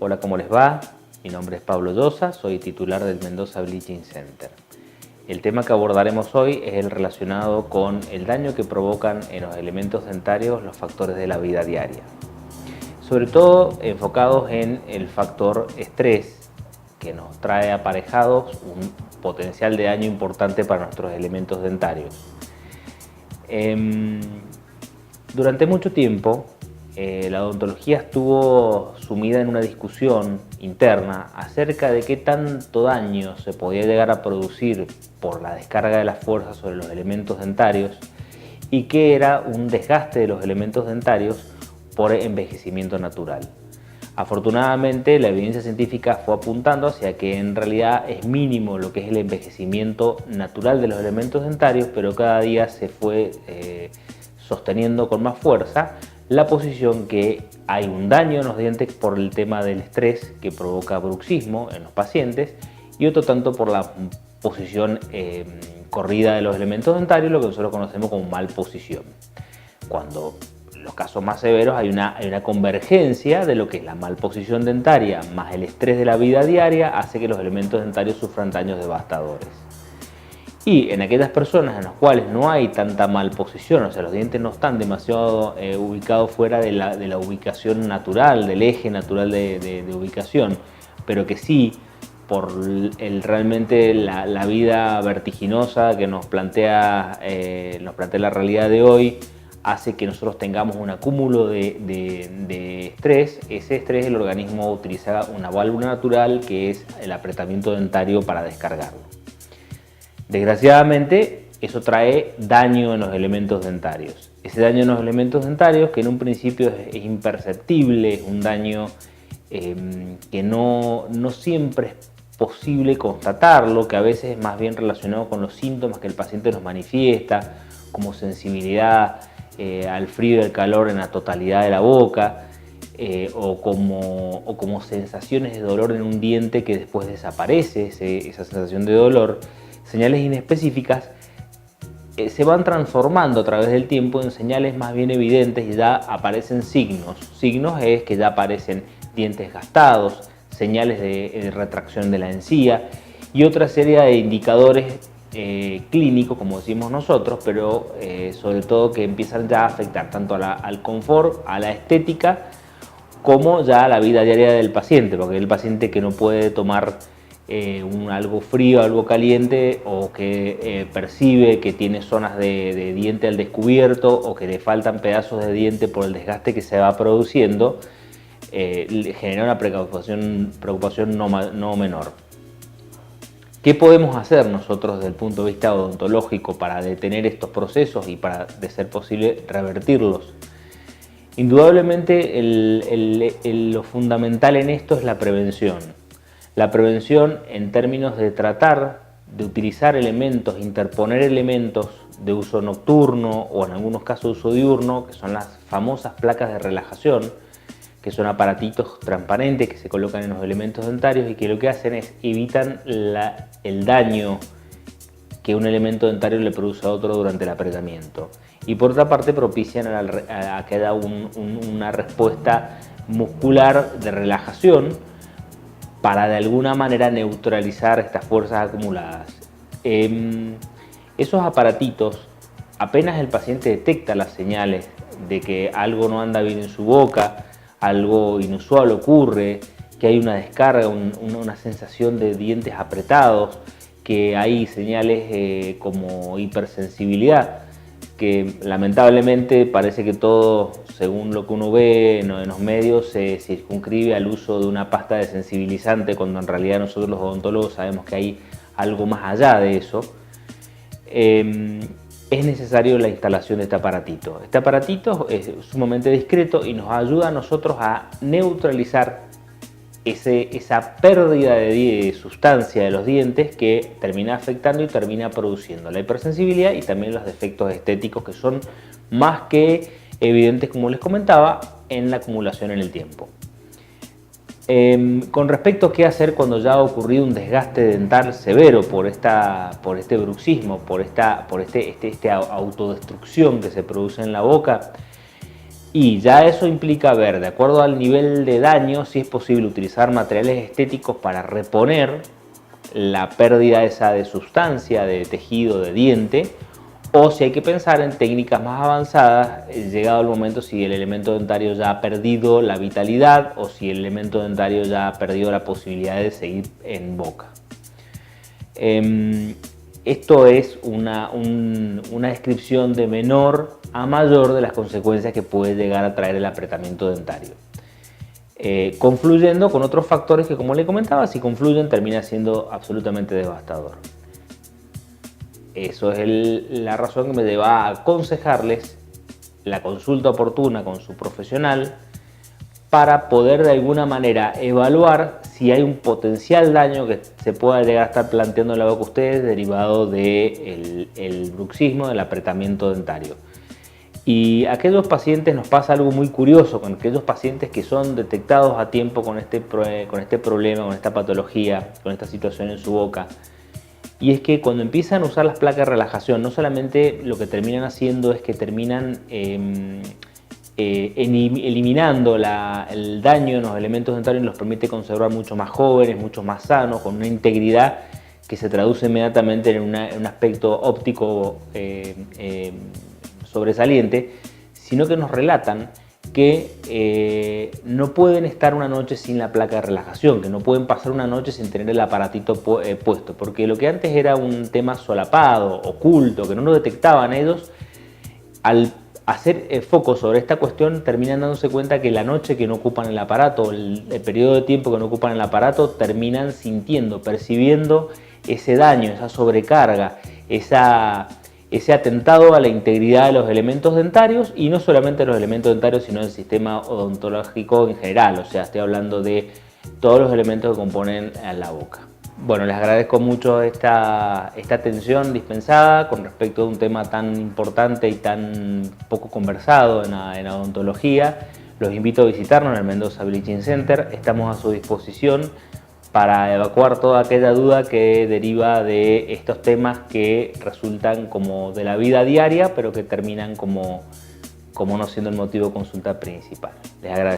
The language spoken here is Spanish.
Hola, ¿cómo les va? Mi nombre es Pablo Llosa, soy titular del Mendoza Bleaching Center. El tema que abordaremos hoy es el relacionado con el daño que provocan en los elementos dentarios los factores de la vida diaria. Sobre todo enfocados en el factor estrés, que nos trae aparejados un potencial de daño importante para nuestros elementos dentarios. Durante mucho tiempo, la odontología estuvo sumida en una discusión interna acerca de qué tanto daño se podía llegar a producir por la descarga de las fuerzas sobre los elementos dentarios y qué era un desgaste de los elementos dentarios por envejecimiento natural. Afortunadamente, la evidencia científica fue apuntando hacia que en realidad es mínimo lo que es el envejecimiento natural de los elementos dentarios, pero cada día se fue sosteniendo con más fuerza la posición que hay un daño en los dientes por el tema del estrés que provoca bruxismo en los pacientes y otro tanto por la posición corrida de los elementos dentarios, lo que nosotros conocemos como malposición. Cuando en los casos más severos hay una convergencia de lo que es la malposición dentaria más el estrés de la vida diaria hace que los elementos dentarios sufran daños devastadores. Y en aquellas personas en las cuales no hay tanta malposición, o sea, los dientes no están demasiado ubicados fuera de la ubicación natural, del eje natural de ubicación, pero que sí, por realmente la vida vertiginosa que nos plantea la realidad de hoy, hace que nosotros tengamos un acúmulo de estrés. Ese estrés el organismo utiliza una válvula natural que es el apretamiento dentario para descargarlo. Desgraciadamente, eso trae daño en los elementos dentarios. Ese daño en los elementos dentarios, que en un principio es imperceptible, es un daño que no siempre es posible constatarlo, que a veces es más bien relacionado con los síntomas que el paciente nos manifiesta, como sensibilidad al frío y al calor en la totalidad de la boca, o como sensaciones de dolor en un diente que después desaparece, esa sensación de dolor. Señales inespecíficas se van transformando a través del tiempo en señales más bien evidentes y ya aparecen signos. Signos es que ya aparecen dientes gastados, señales de retracción de la encía y otra serie de indicadores clínicos, como decimos nosotros, pero sobre todo que empiezan ya a afectar tanto al confort, a la estética, como ya a la vida diaria del paciente, porque el paciente que no puede tomar algo frío, algo caliente, o que percibe que tiene zonas de diente al descubierto o que le faltan pedazos de diente por el desgaste que se va produciendo, genera una preocupación no menor. ¿Qué podemos hacer nosotros desde el punto de vista odontológico para detener estos procesos y para, de ser posible, revertirlos? Indudablemente lo fundamental en esto es la prevención. La prevención en términos de tratar de utilizar elementos, interponer elementos de uso nocturno o en algunos casos de uso diurno, que son las famosas placas de relajación, que son aparatitos transparentes que se colocan en los elementos dentarios y que lo que hacen es evitan el daño que un elemento dentario le produce a otro durante el apretamiento. Y por otra parte propician a que haya una respuesta muscular de relajación para de alguna manera neutralizar estas fuerzas acumuladas. Esos aparatitos, apenas el paciente detecta las señales de que algo no anda bien en su boca, algo inusual ocurre, que hay una descarga, una sensación de dientes apretados, que hay señales como hipersensibilidad, que lamentablemente parece que todo, según lo que uno ve en los medios, se circunscribe al uso de una pasta desensibilizante, cuando en realidad nosotros los odontólogos sabemos que hay algo más allá de eso. Es necesario la instalación de este aparatito. Este aparatito es sumamente discreto y nos ayuda a nosotros a neutralizar esa pérdida de sustancia de los dientes que termina afectando y termina produciendo la hipersensibilidad y también los defectos estéticos que son más que evidentes, como les comentaba, en la acumulación en el tiempo. Con respecto a qué hacer cuando ya ha ocurrido un desgaste dental severo por este bruxismo, por esta autodestrucción que se produce en la boca, Y ya eso implica ver, de acuerdo al nivel de daño, si es posible utilizar materiales estéticos para reponer la pérdida esa de sustancia, de tejido, de diente, o si hay que pensar en técnicas más avanzadas, llegado el momento si el elemento dentario ya ha perdido la vitalidad o si el elemento dentario ya ha perdido la posibilidad de seguir en boca. Esto es una descripción de menor a mayor de las consecuencias que puede llegar a traer el apretamiento dentario. Confluyendo con otros factores que, como le comentaba, si confluyen termina siendo absolutamente devastador. Eso es la razón que me lleva a aconsejarles la consulta oportuna con su profesional para poder de alguna manera evaluar si hay un potencial daño que se pueda llegar a estar planteando en la boca a ustedes derivado del bruxismo, del apretamiento dentario. Y a aquellos pacientes nos pasa algo muy curioso, con aquellos pacientes que son detectados a tiempo con este problema, con esta patología, con esta situación en su boca. Y es que cuando empiezan a usar las placas de relajación, no solamente lo que terminan haciendo es que terminan eliminando el daño en los elementos dentarios y los permite conservar mucho más jóvenes, mucho más sanos, con una integridad que se traduce inmediatamente en un aspecto óptico sobresaliente, sino que nos relatan que no pueden estar una noche sin la placa de relajación, que no pueden pasar una noche sin tener el aparatito puesto, porque lo que antes era un tema solapado, oculto, que no lo detectaban ellos, al hacer foco sobre esta cuestión terminan dándose cuenta que la noche que no ocupan el aparato, el periodo de tiempo que no ocupan el aparato, terminan sintiendo, percibiendo ese daño, esa sobrecarga, ese atentado a la integridad de los elementos dentarios, y no solamente los elementos dentarios, sino el sistema odontológico en general. O sea, estoy hablando de todos los elementos que componen a la boca. Bueno, les agradezco mucho esta atención dispensada con respecto a un tema tan importante y tan poco conversado en odontología. Los invito a visitarnos en el Mendoza Bleaching Center. Estamos a su disposición para evacuar toda aquella duda que deriva de estos temas que resultan como de la vida diaria, pero que terminan como no siendo el motivo de consulta principal. Les agradezco.